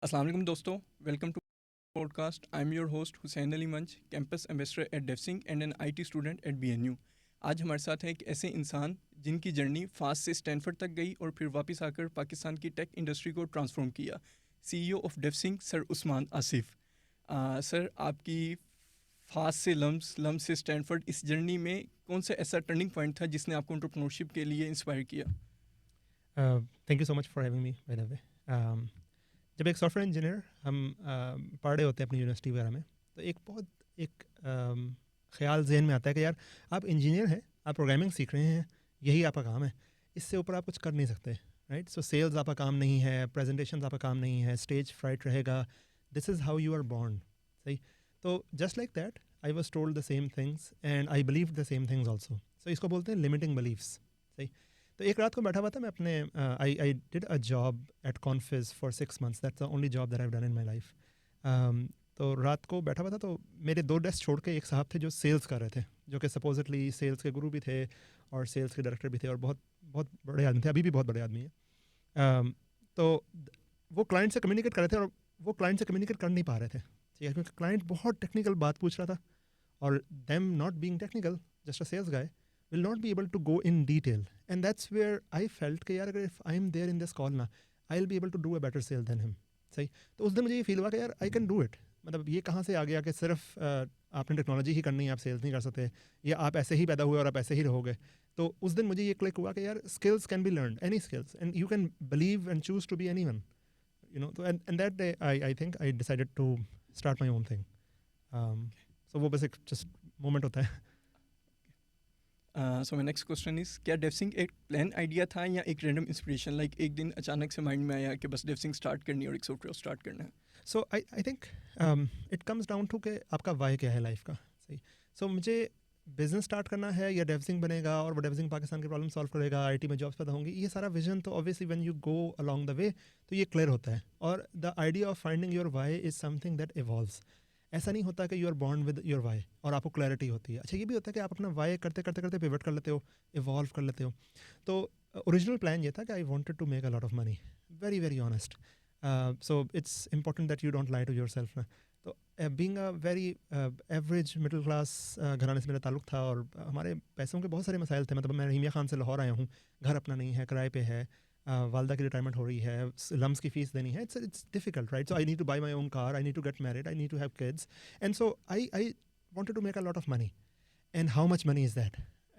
अस्सलाम वालेकुम दोस्तों, welcome to podcast. I am your host Hussain Ali Manch, campus ambassador at DevSync and an IT student at BNU. आज हमारे साथ हैं एक ऐसे इंसान जिनकी जर्नी फास्ट से स्टैनफोर्ड तक गई और फिर वापस आकर पाकिस्तान की टेक इंडस्ट्री को ट्रांसफॉर्म किया। CEO of DevSync sir Usman Asif. Sir, आपकी फास्ट से लम्स से स्टैनफोर्ड इस जर्नी में कौन सा ऐसा टर्निंग पॉइंट था जिसने आपको एंटरप्रेन्योरशिप के लिए इंस्पायर किया? Thank you so much for having me by the way. जब एक सॉफ्टवेयर इंजीनियर हम पढ़ रहे होते हैं अपनी यूनिवर्सिटी वगैरह में, तो एक बहुत एक ख्याल जहन में आता है कि यार आप इंजीनियर हैं, आप प्रोग्रामिंग सीख रहे हैं, यही आपका काम है, इससे ऊपर आप कुछ कर नहीं सकते, राइट? सो सेल्स आपका काम नहीं है, प्रेजेंटेशन आपका काम नहीं है, स्टेज फ्राइट रहेगा, this is how you are born. सही। तो just like that I was told the same things and I believe the same things also. So इसको बोलते हैं लिमिटिंग बिलीव्स। सही। तो एक रात को बैठा हुआ था मैं अपने I did a job at Confiz for 6 months, that's the only job that I have done in my life. तो रात को बैठा हुआ था, तो मेरे 2 डेस्क छोड़ के एक साहब थे जो सेल्स कर रहे थे, जो कि सपोजिटली सेल्स के गुरु भी थे और सेल्स के डायरेक्टर भी थे और बहुत बहुत बड़े आदमी थे, अभी भी बहुत बड़े आदमी हैं। तो वो क्लाइंट से कम्युनिकेट कर रहे थे और वो क्लाइंट से कम्युनिकेट कर नहीं पा रहे थे, ठीक है, क्योंकि क्लाइंट बहुत टेक्निकल बात पूछ रहा था और them not being technical, just a sales guy will not be able to go in detail. And that's where I felt कि यार अगर if I'm there in this call ना, I'll be able to do a better sale than him. सही। तो उस दिन मुझे ये फील हुआ कि यार आई कैन डू इट। मतलब ये कहाँ से आ गया कि सिर्फ आपने टेक्नोलॉजी ही करनी है, आप सेल्स नहीं कर सकते, या आप ऐसे ही पैदा हुए और आप ऐसे ही रहोगे। तो उस दिन मुझे ये क्लिक हुआ कि यार skills can be learn, any skills, and you can believe and choose to be any one, you know. तो and that day I think I decided to start my own thing. So वो बस एक just moment होता है। So my next question is, क्या DevSync एक plan idea था या एक रैंडम इंस्पिरेशन, लाइक एक दिन अचानक से माइंड में आया कि बस डेफसिंग स्टार्ट करनी है और एक सॉफ्टवेयर स्टार्ट करना है? So I think it comes down to कि आपका वाई क्या है लाइफ का। सही। सो मुझे बिजनेस स्टार्ट करना है या डेवसिंग बनेगा और वो डेवसिंग पाकिस्तान की प्रॉब्लम सॉल्व करेगा, आईटी में जॉब्स पैदा होंगी, ये सारा विजन तो obviously when you go along the way तो ये क्लियर होता है। और the idea of finding your why is something that evolves. ऐसा नहीं होता कि you are born with your why और आपको क्लैरिटी होती है। अच्छा, ये भी होता है कि आप अपना वाई करते करते करते पिवट कर लेते हो, इवॉल्व कर लेते हो। तो ओरिजिनल प्लान ये था कि I wanted to make a lot of money, very very honest. So it's important that you don't lie to yourself ना। तो being a very average middle class घराने से मेरा ताल्लुक था और हमारे पैसों के बहुत सारे मसाइल थे। मतलब मैं रहीमिया खान से लाहौर आया हूँ, घर अपना नहीं है, किराए पे है, वालदा की रिटायरमेंट हो रही है, लम्स की फ़ीस देनी है, it's difficult, right? So I need to buy my own car, I need to get married, I need to have kids, and so I wanted to make a lot of money. And how much money is that?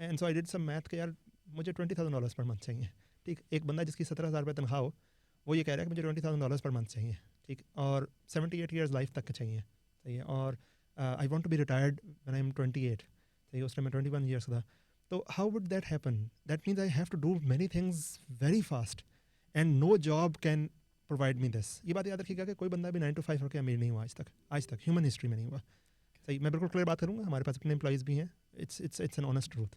And so I did some math कि यार मुझे $20,000 per month चाहिए। ठीक, एक बंदा जिसकी 17,000 रुपये तनख्वाह हो, वो ये कह रहा है कि मुझे $20,000 पर मंथ चाहिए। ठीक, और 78 ईयर्स लाइफ तक के चाहिए। सही है। और I want to be retired when I am 28। सही है, उस टाइम मैं 21 ईयर्स का था। तो how would that happen? That means I have to do many things very fast and no job can provide me this. ये बात याद रखिएगा कि कोई बंदा भी 9 to 5 होकर अमीर नहीं हुआ आज तक ह्यूमन हिस्ट्री में नहीं हुआ। सही, मैं बिल्कुल क्लियर बात करूँगा, हमारे पास अपने एम्प्लॉइज़ भी हैं। It's an honest truth.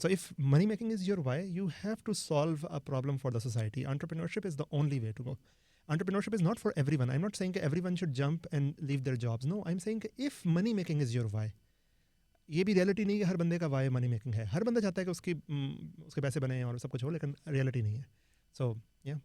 So if money making is your why, you have to solve a problem for the society. Entrepreneurship is the only way to go. Entrepreneurship is not for everyone. I'm not saying that everyone should jump and leave their jobs. No, I'm saying that if money making is your why, ये भी reality नहीं है हर बंदे का Y money making है। हर बंदा चाहता है कि उसके पैसे बने और सब कुछ हो, लेकिन रियलिटी नहीं है। सो या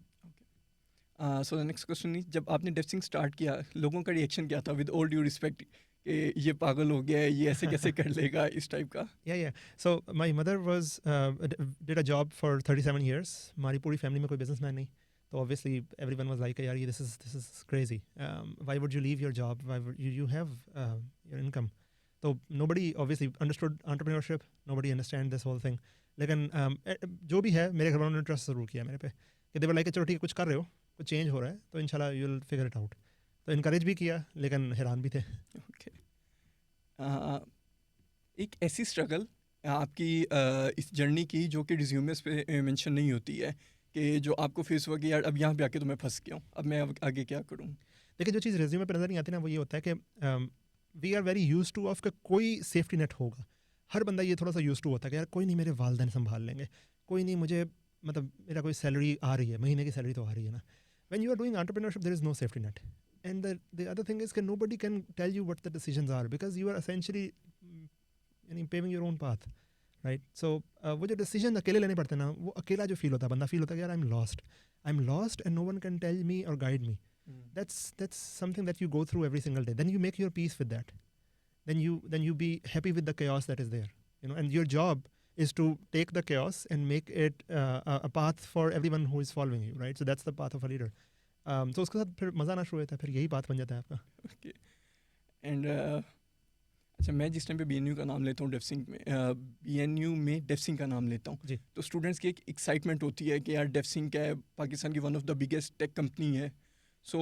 so the next question is, जब आपने डेफसिंग स्टार्ट किया, लोगों का रिएक्शन क्या था? विद ऑल ड्यू रिस्पेक्ट, कि ये पागल हो गया है, ये ऐसे कैसे कर लेगा, इस टाइप का? या so my mother was did a job for 37 years. हमारी पूरी फैमिली में कोई बिजनेसमैन नहीं, तो ऑब्वियसली एवरीवन वाज लाइक यार ये this is crazy, why would you leave your job, why would you have your income. तो nobody obviously understood entrepreneurship, nobody understand this whole thing. लेकिन जो भी है, मेरे घर वालों ने ट्रस्ट ज़रूर किया मेरे पे कि दे वर लाइक चलो ठीक है, कुछ कर रहे हो, कुछ चेंज हो रहा है, तो इंशाल्लाह you will figure it out. तो इनकरेज भी किया, लेकिन हैरान भी थे। ओके। एक ऐसी स्ट्रगल आपकी इस जर्नी की जो कि रिज्यूमेस पे मेंशन नहीं होती है, कि जो आपको फेस हुआ कि यार अब यहाँ पे आके तो मैं फंस गया हूँ, अब मैं अब आगे क्या करूँ? देखिए, जो चीज़ रेज्यूमे पे नज़र नहीं आती ना, वो ये होता है कि we are very use to of कि कोई सेफ्टी नेट होगा। हर बंदा ये थोड़ा सा यूज टू होता है कि यार कोई नहीं, मेरे वालदेन संभाल लेंगे, कोई नहीं, मुझे मतलब मेरा कोई सैलरी आ रही है, महीने की सैलरी तो आ रही है ना। When you are doing entrepreneurship there is no safety net, and the other thing is कि nobody can tell you what the decisions are because you are essentially यानी paving your own path, right? So वो जो decision अकेले लेने पड़ते हैं ना, वो अकेला जो फील होता है, बंदा फील होता है कि यार I am lost and no one can tell me or guide me. That's something that you go through every single day. Then you make your peace with that. Then you be happy with the chaos that is there. And your job is to take the chaos and make it a path for everyone who is following you, right? So that's the path of a leader. So उसके साथ फिर मज़ा आना शुरू होता है, फिर यही बात बन जाता है आपका. ओके. एंड अच्छा, मैं जिस टाइम पे BNU का नाम लेता हूँ डेफसिंक में, BNU में डेफसिंक का नाम लेता हूँ, जी. तो स्टूडेंट्स की एक एक्साइटमेंट होती है कि यार डेफसिंक क्या है, पाकिस्तान की one of the biggest tech company है. सो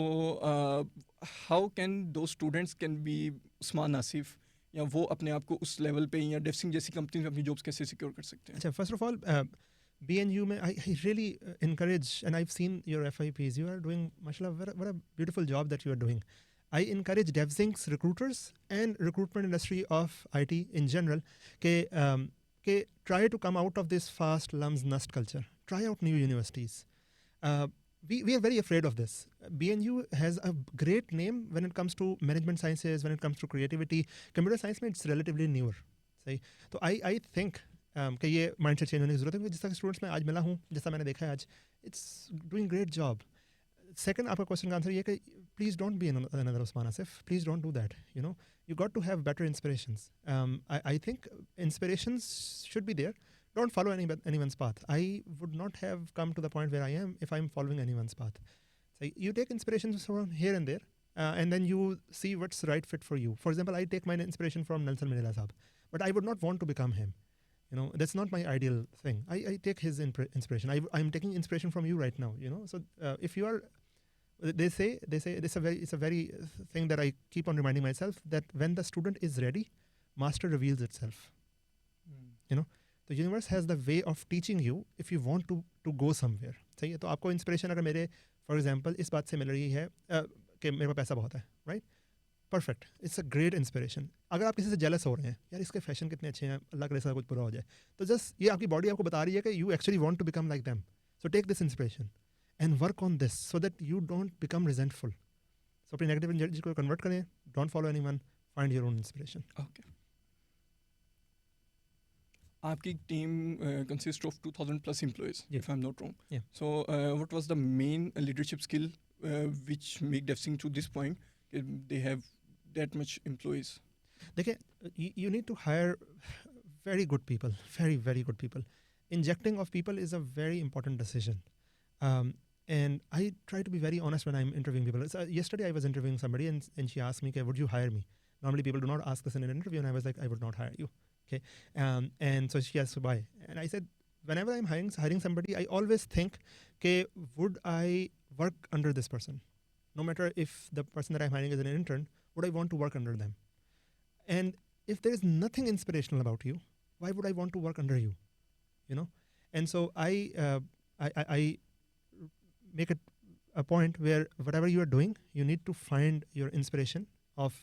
हाउ कैन दो students can be Usman Asif, या वो अपने आप को उस लेवल पे या डेफसिंग जैसी कंपनी में अपनी जॉब्स कैसे सिक्योर कर सकते हैं? अच्छा, फर्स्ट ऑफ ऑल BNU में I really encourage, and I've seen your FIPs, you are doing, mashallah, what a beautiful job that you are doing. I encourage DevZinc's recruiters and recruitment industry of IT in general ke try to come out of this fast lumps nest culture. Try out new universities. We are very afraid of this. BNU has a great name when it comes to management sciences, when it comes to creativity. Computer science में it's relatively newer. सही. तो I think कि ये mindset change होने की ज़रूरत है. जिस तरह के स्टूडेंट्स मैं आज मिला हूँ, जैसा मैंने देखा है आज, it's doing great job. Second, आपका क्वेश्चन का आंसर ये कि please don't be another Usman Asif. Please don't do that. You got to have better inspirations. I think inspirations should be there. Don't follow anyone's path. I would not have come to the point where I am if I'm following anyone's path. So you take inspirations from here and there, and then you see what's the right fit for you. For example, I take my inspiration from Nelson Mandela Sahab, but I would not want to become him. That's not my ideal thing. I take his inspiration. I'm taking inspiration from you right now. So if you are, they say it's a very thing that I keep on reminding myself, that when the student is ready, master reveals itself. The universe has the way of teaching you if you want to go somewhere. सही है. तो आपको inspiration अगर मेरे for example इस बात से मिल रही है कि मेरे पास पैसा बहुत है, right? Perfect, it's a great inspiration. अगर आप किसी से जेलस हो रहे हैं, यार इसके फैशन कितने अच्छे हैं, अल्लाह करे ऐसा कुछ बुरा हो जाए, तो जस्ट ये आपकी बॉडी आपको बता रही है कि you actually want to become like them. So take this inspiration and work on this so that you don't become resentful. So अपनी नेगेटिव एनर्जी को कन्वर्ट करें. Don't follow anyone, find your own inspiration. Okay. आपकी team consist of 2000 plus employees, if I am not wrong. So what was the main leadership skill which make DevSync to this point they have that much employees? देखिए, you need to hire very good people, very very good people. Injecting of people is a very important decision, and I try to be very honest when I'm interviewing people. So yesterday I was interviewing somebody and she asked me, okay, would you hire me? Normally people do not ask this in an interview, and I was like, I would not hire you. Okay, and so she asked why, and I said, whenever I'm hiring somebody, I always think, okay, would I work under this person? No matter if the person that I'm hiring is an intern, would I want to work under them? And if there is nothing inspirational about you, why would I want to work under you? And so I make it a point where whatever you are doing, you need to find your inspiration of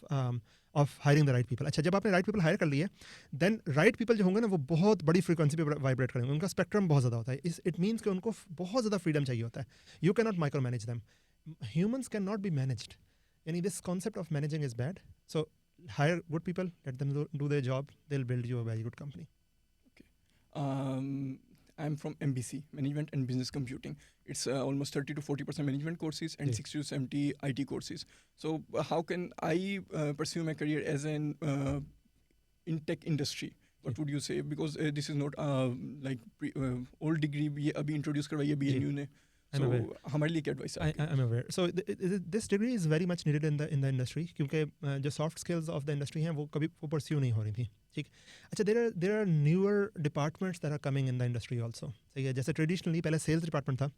hiring the right people. अच्छा, जब आपने right people hire कर लिए, then right people जो होंगे ना, वो बहुत बड़ी frequency पे vibrate करेंगे. उनका spectrum बहुत ज़्यादा होता है. It means कि उनको बहुत ज़्यादा freedom चाहिए होता है. You cannot micromanage them. Humans cannot be managed. यानी this concept of managing is bad. So hire good people, let them do their job. They'll build you a very good company. Okay. I'm from MBC, Management and Business Computing. It's almost 30 to 40% management courses and 60 to 70 IT courses. So how can I pursue my career as an in tech industry? What would you say? Because this is not like old degree भी अभी introduce करवाई है BNU ने. So हमारे लिए क्या advice है? I'm aware. So this degree is very much needed in the industry, क्योंकि जो soft skills of the industry हैं वो कभी pursue नहीं हो रही थी. ठीक. अच्छा, there are newer departments that are coming in the industry also. सही है. जैसे traditionally पहले sales department था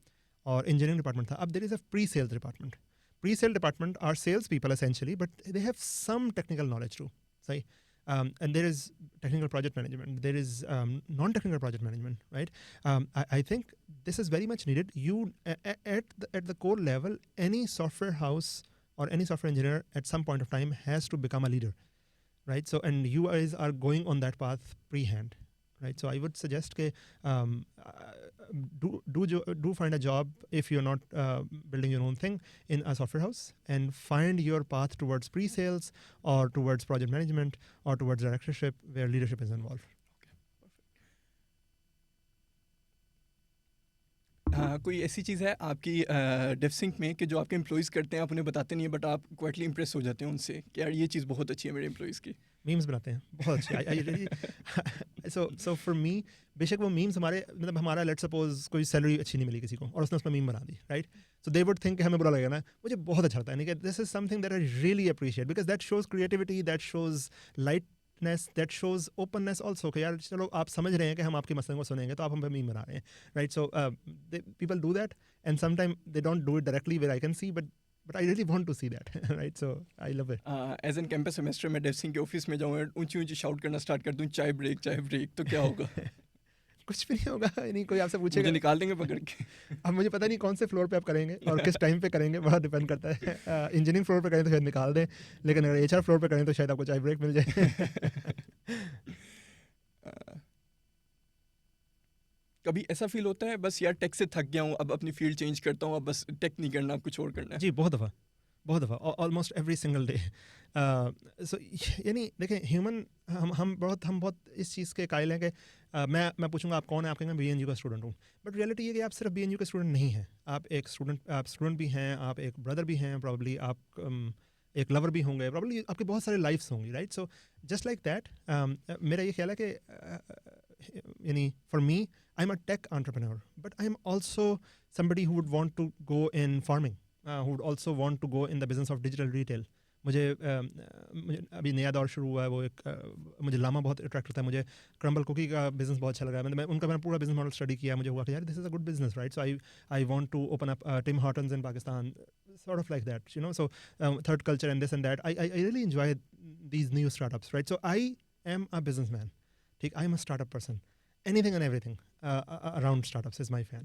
और engineering department था. अब there is a pre-sales department. Pre-sale department are sales people essentially, but they have some technical knowledge too. सही. And there is technical project management. There is non-technical project management, right? I think this is very much needed. You at the core level, any software house or any software engineer at some point of time has to become a leader, right? So, and you guys are going on that path pre-hand, right? So I would suggest that do find a job if you're not building your own thing in a software house, and find your path towards pre-sales or towards project management or towards directorship where leadership is involved. Okay, perfect. हाँ, कोई ऐसी चीज़ है आपकी डेफसिंक में कि जो आपके employees करते हैं, आप उन्हें बताते नहीं हैं, बट आप क्वाइटली इम्प्रेस हो जाते हैं उनसे कि यार ये चीज़ बहुत अच्छी है मेरे एम्प्लॉइज़ की? मीम्स बनाते हैं बहुत अच्छे। I really so for me, बेशक वो मीम्स हमारे मतलब हमारा लेट्स सपोज कोई सैलरी अच्छी नहीं मिली किसी को और उसने उसमें मीम बना दी, right? So they would think हमें बुरा लगेगा ना, मुझे बहुत अच्छा लगता है। This is something that I really appreciate because that shows creativity, that shows lightness, that shows openness also कि यार चलो आप समझ रहे हैं कि हम आपके मसले को सुनेंगे तो आप हम पे मीम बना रहे हैं, right? So people do that and sometime they don't do it directly where I can see, but I really want to see that, right? So I love it. As an campus semester में डेफसिंक के office में जाऊँ और ऊंची ऊंची shout करना start कर दूँ, चाय ब्रेक, तो क्या होगा? कुछ भी नहीं होगा, नहीं कोई आपसे मुझे पूछेगा। निकाल देंगे पकड़ के। अब मुझे पता नहीं कौन से फ्लोर पे आप करेंगे और किस टाइम पे करेंगे, बड़ा डिपेंड करता है। इंजीनियरिंग फ्लोर पे करें तो शायद निकाल दें, लेकिन अगर एचआर फ्लोर पे करें तो शायद आपको चाय ब्रेक मिल जाए। अ, कभी ऐसा फील होता है बस यार टेक से थक गया हूँ, अब अपनी फील्ड चेंज करता हूँ, अब बस टेक नहीं करना, अब कुछ और करना है? जी, बहुत दफ़ा, ऑलमोस्ट एवरी सिंगल डे। सो यानी देखें, ह्यूमन हम बहुत इस चीज़ के कायल हैं कि मैं पूछूंगा आप कौन है, आप कहेंगे बीएनयू का स्टूडेंट हूँ। बट रियलिटी ये कि आप सिर्फ बीएनयू के स्टूडेंट नहीं हैं, आप स्टूडेंट भी हैं, आप एक ब्रदर भी हैं, प्रॉब्ली आप एक लवर भी होंगे, प्रॉब्ली आपकी बहुत सारी लाइफ्स होंगी, right? So just like that मेरा ये ख्याल है कि यानी for me I am a take entrepreneur, but I am also somebody who would want to go in farming, who would also want to go in the business of digital retail. मुझे अभी नया दौर शुरू हुआ है, वो मुझे लामा बहुत अट्रैक्ट होता है, मुझे क्रम्बल कुकी का बिजनेस बहुत अच्छा लगा है। मैंने पूरा बिजनेस मॉडल स्टडी किया, मुझे हुआ कि यार this is a good business, right? So I want to open up Tim Hortons in Pakistan, sort of like that, you know. So third culture and this and that, I really enjoy these new startups, right? So I am a businessman, ठीक, I am a startup person, anything and everything around startups is my fan.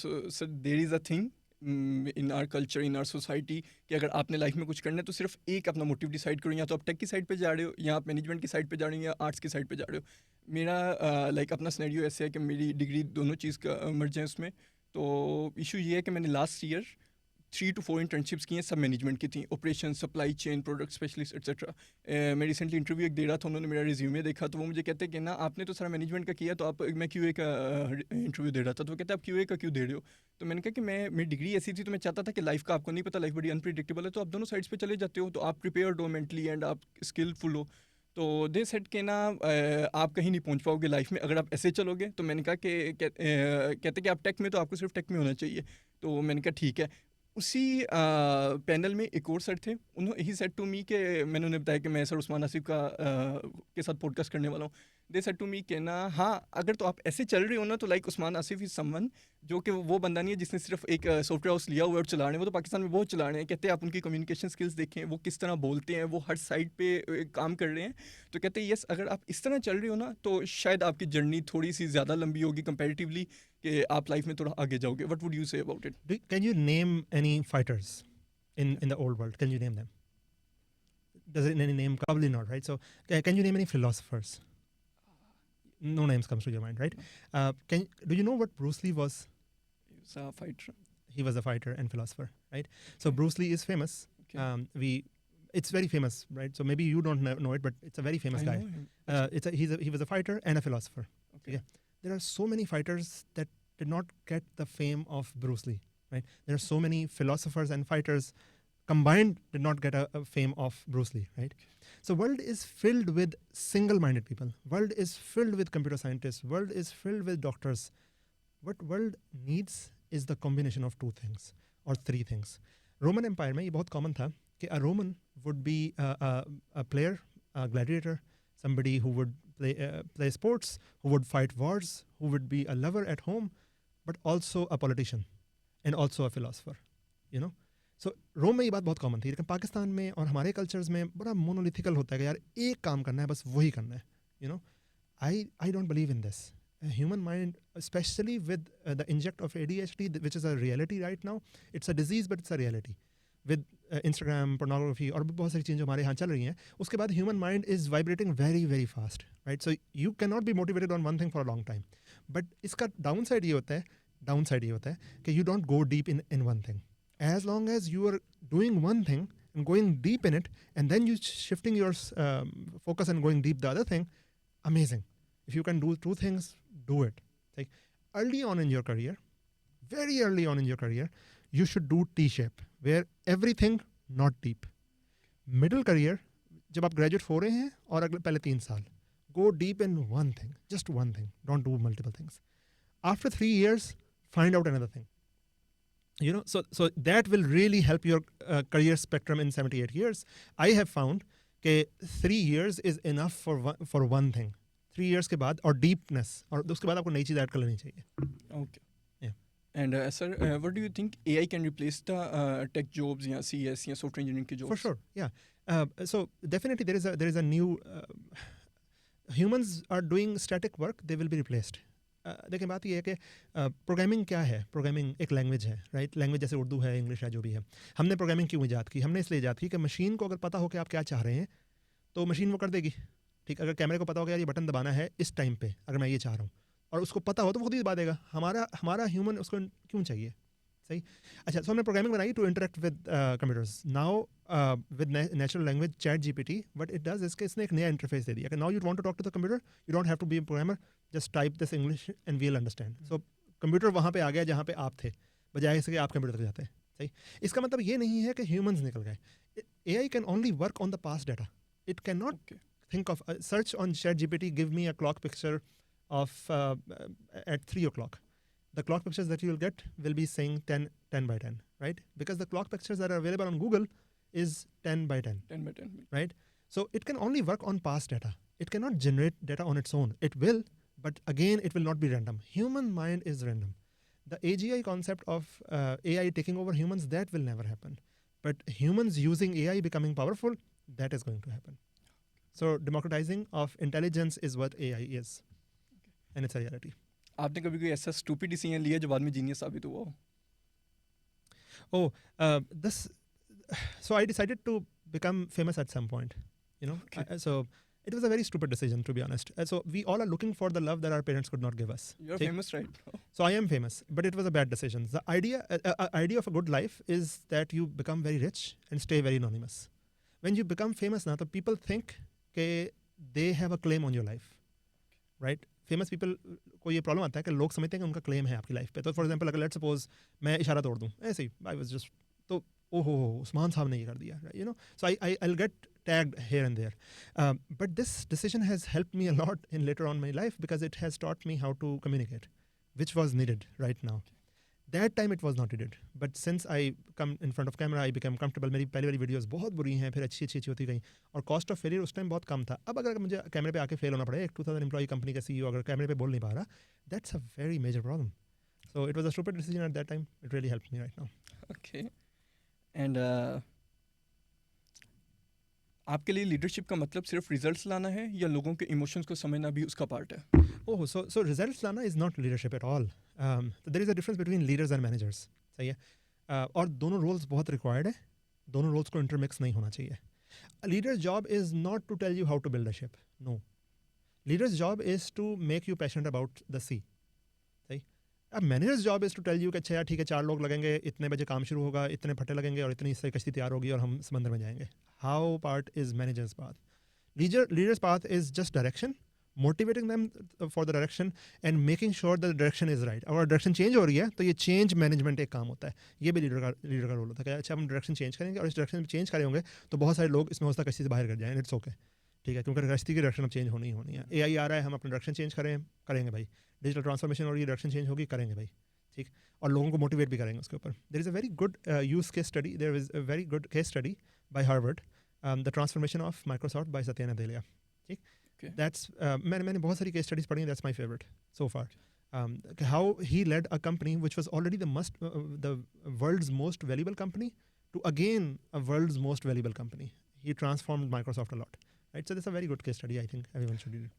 So sir there is a thing in our culture, in our society, कि अगर आपने life में कुछ करना है तो सिर्फ एक अपना मोटिव डिसाइड करो, या तो आप टेक की साइड पे जा रहे हो, या आप मैनेजमेंट की साइड पे जा रहे हो, या आर्ट्स की साइड पे जा रहे हो। मेरा लाइक अपना सिनेरियो ऐसे है कि मेरी डिग्री दोनों चीज़ का मर्ज है उसमें। तो इशू ये है कि मैंने लास्ट ईयर 3 to 4 इंटर्नशिप्स की हैं, सब मैनेजमेंट की थी, operation, supply chain, product specialist etcetera. मैं रिसेंटली इंटरव्यू एक दे रहा था, उन्होंने मेरा रिज्यूमे देखा तो वो मुझे कहते हैं कि ना आपने तो सारा मैनेजमेंट का किया, तो आप, मैं क्यूए का इंटरव्यू दे रहा था, तो वो कहते हैं आप क्यूए का क्यों दे रहे हो? तो मैंने कहा कि मेरी डिग्री ऐसी थी, तो मैं चाहता था कि लाइफ का आपको नहीं पता, लाइफ बड़ी अनप्रिडिक्टेबल है, तो आप दोनों साइड्स पे चले जाते हो, तो आप प्रिपेयर्ड हो मेंटली एंड आप स्किलफुल हो। तो दे सेट के ना आप कहीं नहीं पहुंच पाओगे लाइफ में अगर आप ऐसे चलोगे। तो मैंने कहा कि कहते कि आप टेक में, तो आपको सिर्फ टेक में होना चाहिए। तो मैंने कहा ठीक है। उसी पैनल में एक और सर थे, उन्होंने ही सेड टू मी कि मैंने उन्हें बताया कि मैं सर उस्मान आसिफ का के साथ पॉडकास्ट करने वाला हूँ। दे सेड टू मी कि ना हाँ, अगर तो आप ऐसे चल रहे हो ना, तो like Usman Asif is someone जो कि वो बंदा नहीं है जिसने सिर्फ एक सॉफ्टवेयर हाउस लिया हुआ है और चला रहे हैं, वो तो पाकिस्तान में बहुत चला रहे हैं। कहते हैं आप उनकी कम्युनिकेशन स्किल्स देखें, वो किस तरह बोलते हैं, वो हर साइड पे काम कर रहे हैं। तो कहते हैं यस, अगर आप इस तरह चल रहे हो ना, तो शायद आपकी जर्नी थोड़ी सी ज़्यादा लंबी होगी कंपेरेटिवली, कि आप लाइफ में थोड़ा आगे जाओगे। What would you say about it? Can you name any fighters in the old world? Can you name them? Does it any name? Probably not, right? So can you name any philosophers? No names comes to your mind, right? Do you know what Bruce Lee was? Fighter. He was a fighter and philosopher, right? So Bruce Lee is famous. Okay. It's very famous, right? So maybe you don't know it, but it's a very famous I guy. know him. He was a fighter and a philosopher. Okay. Yeah. There are so many fighters that did not get the fame of Bruce Lee, right? There are so many philosophers and fighters combined did not get a fame of Bruce Lee, right? So world is filled with single-minded people. World is filled with computer scientists. World is filled with doctors. What world needs is the combination of two things or three things. Roman Empire में ये बहुत common था कि a Roman would be a player, a gladiator, somebody who would play sports, who would fight wars, who would be a lover at home, but also a politician and also a philosopher, you know. So रोम में ये बात बहुत common थी, लेकिन पाकिस्तान में और हमारे cultures में बड़ा मोनोलिथिकल होता है कि यार एक काम करना है, बस वही करना है, you know. I don't believe in this. A human mind, especially with the inject of ADHD, which is a reality right now. It's a disease, but it's a reality. With Instagram, pornography, और बहुत सारी चीज़ें जो हमारे यहाँ चल रही हैं, उसके बाद human mind is vibrating very, very fast, right? So you cannot be motivated on one thing for a long time. But इसका downside ये होता है कि you don't go deep in one thing. As long as you are doing one thing and going deep in it, and then you shifting your focus and going deep the other thing, amazing. If you can do two things, do it. Like early on in your career, very early on in your career, you should do T-shape, where everything not deep. Middle career, जब आप graduate हो रहे हैं और अगले पहले 3 साल, go deep in one thing, just one thing. Don't do multiple things. After 3 years, find out another thing. You know, so that will really help your career spectrum in 78 years. I have found that 3 years is enough for one thing. 3 years के बाद और deepness और उसके बाद आपको नई चीज़ add कर लेनी चाहिए. Okay. Yeah. And sir, what do you think AI can replace the tech jobs या CS या software engineering की jobs? For sure, yeah. So definitely there is a new humans are doing static work, they will be replaced. देखिए बात ये है कि programming क्या है. प्रोग्रामिंग एक लैंग्वेज है, राइट. लैंग्वेज जैसे उर्दू है, इंग्लिश है, जो भी है. हमने प्रोग्रामिंग क्यों ईजाद की? हमने इसलिए ईजाद की कि मशीन को अगर पता हो कि आप क्या चाह रहे हैं तो मशीन वो कर देगी. ठीक, अगर कैमरे को पता हो कि यार ये बटन दबाना है इस टाइम पे, अगर मैं ये चाह रहा हूँ, और उसको पता हो तो वो खुद ही दबा देगा. हमारा ह्यूमन उसको क्यों चाहिए? सही. अच्छा, सो हमने प्रोग्रामिंग बनाई to interact with computers. Now with natural language ChatGPT, what it does is कि इसने एक नया इंटरफेस दे दिया कि now you want to talk to the computer, you don't have to be a programmer, just type this English and we will understand. So computer वहाँ पे आ गया जहाँ पे आप थे, बजाय इसके कि आप कंप्यूटर तक जाते हैं. सही. इसका मतलब ये नहीं है कि ह्यूमंस निकल गए. AI can only work on the past data. It cannot Okay. think of search on ChatGPT, give me a clock picture of at 3 o'clock. The clock pictures that you will get will be saying 10 by 10, right? Because the clock pictures that are available on Google is 10 by 10, 10 by 10. right? So it can only work on past data. It cannot generate data on its own. It will, but again, it will not be random. Human mind is random. The AGI concept of AI taking over humans, that will never happen. But humans using AI becoming powerful, that is going to happen. So democratizing of intelligence is what AI is. And it's a reality. आपने कभी कोई ऐसा stupid decision लिया जो बाद में genius साबित हुआ हो? So I decided to become famous at some point, you know. Okay. So it was a very stupid decision, to be honest. So we all are looking for the love that our parents could not give us. You're ठीक? famous right now. So I am famous, but it was a bad decision. The idea of a good life is that you become very rich and stay very anonymous. When you become famous now, the people think that they have a claim on your life, right? Famous people को ये problem आता है कि लोग समझते हैं कि उनका क्लेम है आपकी लाइफ पे. तो फॉर एग्जांपल अगर लेट्स सपोज मैं इशारा तोड़ दूं ऐसे ही, आई वाज जस्ट, तो ओहो उस्मान साहब ने ये कर दिया, you know. So I will get tagged here and there. But this decision has helped me a lot in later on my life because it has taught me how to communicate, which was needed right now. That time it was not needed. But since I come in front of camera, I became comfortable. मेरी पहली वाली videos बहुत बुरी हैं, फिर अच्छी होती गई, और कॉस्ट ऑफ फेलियर उस टाइम बहुत कम था. अब अगर मुझे कैमरे पे आके फेल होना पड़े, एक 2000 एम्प्लॉय कंपनी का CEO अगर कैमरे पे बोल नहीं पा रहा, that's a very major problem. So it was a stupid decision at that time. It really helped me right now. Okay. And आपके लिए लीडरशिप का मतलब सिर्फ रिजल्ट्स लाना है या लोगों के इमोशंस को समझना भी उसका पार्ट है? Oh, so results लाना is not leadership at all. There is a difference between leaders and managers. सही है. और दोनों roles बहुत required है. दोनों roles को intermix नहीं होना चाहिए. A leader's job is not to tell you how to build a ship. No. Leader's job is to make you passionate about the sea. सही. अब manager's job is to tell you कि अच्छा यार ठीक है 4 लोग लगेंगे, इतने बजे काम शुरू होगा, इतने फटे लगेंगे और इतनी से कश्ती तैयार होगी और हम समंदर में जाएंगे. How part is managers path. Leaders path is just direction, motivating them for the direction and making sure the direction is right. अगर डायरेक्शन चेंज हो रही है तो ये चेंज मैनेजमेंट एक काम होता है. ये भी लीडर का रोल होता है कि अच्छा हम डायरेक्शन चेंज करेंगे और इस डायरेक्शन में चेंज करे होंगे तो बहुत सारे लोग इसमें हो सकता है कश्ती से बाहर कर जाएँ. इट्स ओके, ठीक है, क्योंकि कश्ती की डायरेक्शन अब चेंज होनी ही होनी है. AI आ रहा है, हम अपना डायरेक्शन चेंज करेंगे भाई. डिजिटल ट्रांसफॉर्मेशन हो रही है, डायरेक्शन चेंज होगी, करेंगे भाई. ठीक, और लोगों को मोटिवेट भी करेंगे उसके ऊपर. There is a very good use case study, there is a very good case study by Harvard, the transformation of Microsoft by Satya Nadella. ठीक, दैट्स मैंने बहुत सारी केस स्टडीज पढ़ी हैं, that's my favourite so far. How he led a company which was already the world's most valuable company to again a world's most valuable company. He transformed Microsoft a lot, right. So this a very good case study, I think everyone should read.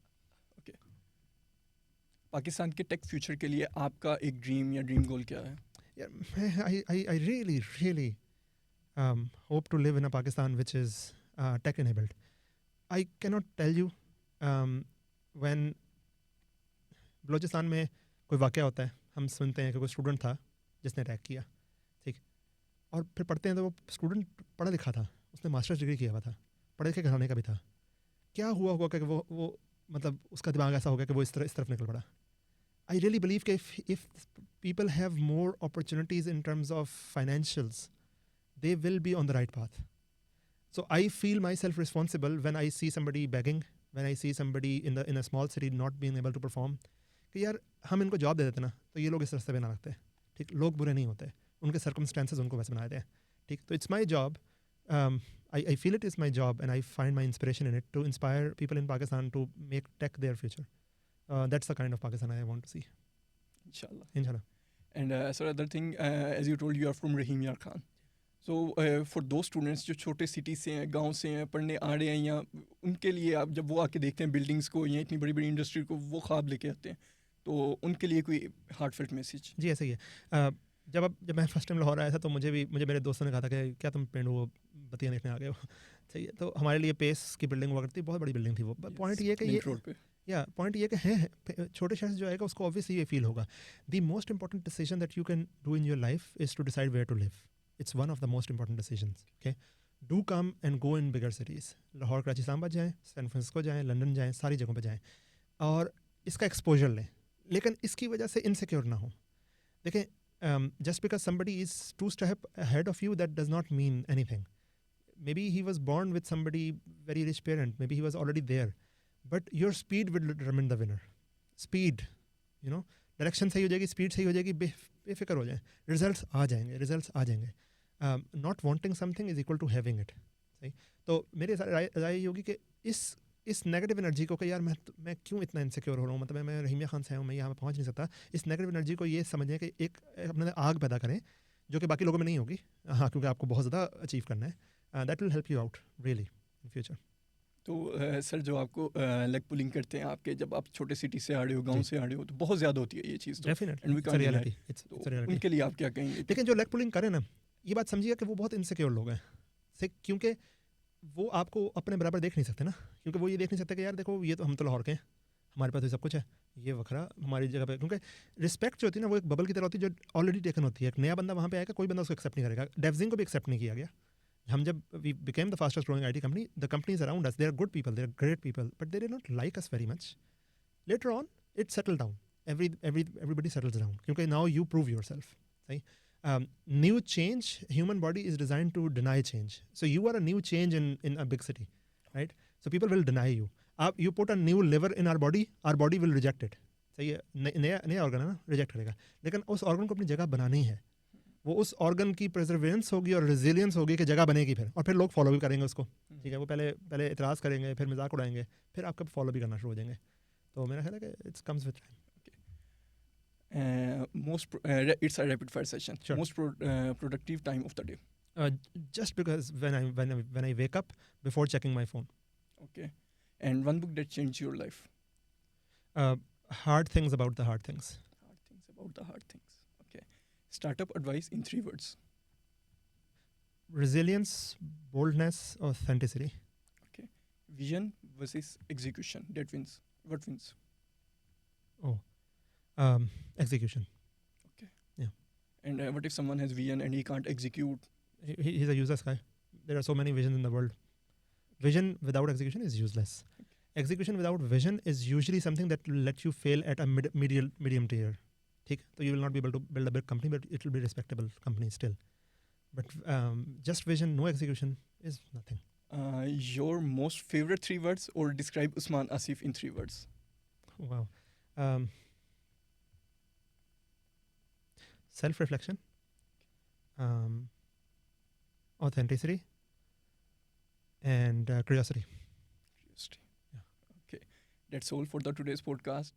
Pakistan के take future के लिए आपका एक dream या dream गोल क्या है? Yeah, I really hope to live in a Pakistan which is tech enabled. I cannot tell you when Balochistan में कोई वाक़या होता है, हम सुनते हैं कि कोई स्टूडेंट था जिसने अटैक किया, ठीक, और फिर पढ़ते हैं तो वो स्टूडेंट पढ़ा लिखा था, उसने मास्टर्स डिग्री किया हुआ था, पढ़े लिखे घराने का भी था. क्या हुआ कि वो मतलब उसका दिमाग ऐसा हो गया कि वो इस तरफ निकल पड़ा. I really believe if people have more opportunities in terms of financials, they will be on the right path. So I feel myself responsible when I see somebody begging, when I see somebody in a small city not being able to perform, कि यार हम इनको job दे देते ना तो ये लोग इस रास्ते पे ना लगते, ठीक, लोग बुरे नहीं होते, उनके सर्कमस्टेंसेस उनको वैसे बनाते हैं, ठीक. तो it's my job, I feel it is my job and I find my inspiration in it to inspire people in Pakistan to make tech their future. That's the kind of Pakistan I want to see. Inshallah. And sir, other thing, as you told, you are from Rahim Yar Khan. So for those students जो छोटे city से हैं, गांव से हैं, पढ़ने आ रहे हैं, या उनके लिए आप जब वो आके देखते हैं बिल्डिंग्स को या इतनी बड़ी बड़ी इंडस्ट्री को, वो ख्वाब लेके आते हैं, तो उनके लिए कोई हार्टफेल्ट मैसेज? जी ऐसे ही है. जब मैं फर्स्ट टाइम लाहौर आया था तो मुझे मेरे दोस्तों ने कहा था कि क्या तुम पेंडू वो बतिया देखने आ गए हो. सही है. तो हमारे लिए पेस की बिल्डिंग हुआ करती, बहुत बड़ी बिल्डिंग थी वो. पॉइंट ये कि रोड पे, या पॉइंट ये कि है छोटे शहर से जो आएगा उसको ऑब्वियसली ये फील होगा. The most important decision that you can do in your life is to decide where to live. It's one of the most important decisions. Okay, do come and go in bigger cities. Lahore, Karachi, Islamabad जाएँ, San Francisco जाएँ, London जाएँ, सारी जगहों पर जाएँ और इसका exposure लें, लेकिन इसकी वजह से इनसिक्योर ना हो. देखें, just because somebody is 2 steps ahead of you, that does not mean anything. Maybe he was born with somebody very rich parent, maybe he was already there, but your speed will determine the winner. Speed, direction सही हो जाएगी, speed सही हो जाएगी, बेफिक्र हो जाए, results आ जाएंगे. Not wanting something is equal to having it. सही. तो मेरी राय ये होगी कि इस नेगेटिव एनर्जी को कि यार मैं क्यों इतना इनसिक्योर हो रहा हूँ, मतलब मैं रहीमिया खान से हूँ, मैं यहाँ पे पहुँच नहीं सकता, इस नेगेटिव एनर्जी को ये समझें कि एक अपने आग पैदा करें जो कि बाकी लोगों में नहीं होगी. हाँ, क्योंकि आपको बहुत ज़्यादा अचीव करना है. That will help you out really in future. तो सर, जो आपको लेग पुलिंग करते हैं आपके, जब आप छोटे सिटी से आ रहे हो, गांव से आ रहे हो, तो बहुत ज़्यादा होती है ये चीज़. डेफिनेटली उनके लिए आप क्या कहेंगे? लेकिन जो लेग पुलिंग करें ना, ये बात समझिए कि वो बहुत इनसिक्योर लोग हैं, क्योंकि वो आपको अपने बराबर देख नहीं सकते ना, क्योंकि वो ये देख नहीं सकते कि यार देखो ये तो हम तो लाहौर के हैं, हमारे पास तो सब कुछ है, ये वखरा हमारी जगह पे. क्योंकि रिस्पेक्ट जो होती है ना, वो एक बबल की तरह होती है जो ऑलरेडी टेकन होती है. एक नया बंदा वहाँ पे आएगा, कोई बंदा उसको एक्सेप्ट नहीं करेगा. डेवजिंग को भी एक्सेप्ट नहीं किया गया. हम जब we became the fastest growing IT company, the companies around us, they are good people, they are great people, but they did not like us very much. Later on it settle down, everybody settles down, क्योंकि now you prove yourself. Right? New change, human body is designed to deny change. So you are a new change in a big city, right? So people will deny you. You put a new liver in our body will reject it. सही है, नया organ है ना, reject करेगा. लेकिन उस organ को अपनी जगह बनानी है. वो उस ऑर्गन की प्रिजर्वेंस होगी और रेजिलियंस होगी कि जगह बनेगी फिर, और फिर लोग फॉलो भी करेंगे उसको. ठीक है, वो पहले इतराज़ करेंगे, फिर मजाक उड़ाएंगे, फिर आपका फॉलो भी करना शुरू हो जाएंगे. तो मेरा ख्याल है कि it's comes with time. It's a rapid fire session. Sure. Most productive time of the day? Just because when I wake up before checking my phone. Okay. And one book that changed your life? Hard Things About the Hard Things. Hard Things About the Hard Things. Okay. Startup advice in 3 words? Resilience, boldness, authenticity. Okay. Vision versus execution. That wins. What wins? Execution. Okay. Yeah. And what if someone has vision and he can't execute? He's a useless guy. There are so many visions in the world. Vision without execution is useless. Okay. Execution without vision is usually something that will let you fail at a medium tier. So you will not be able to build a big company, but it will be a respectable company still. But just vision, no execution is nothing. Your most favorite 3 words, or describe Usman Asif in 3 words? Wow. Self-reflection, authenticity, and curiosity. Yeah. Okay. That's all for the today's podcast.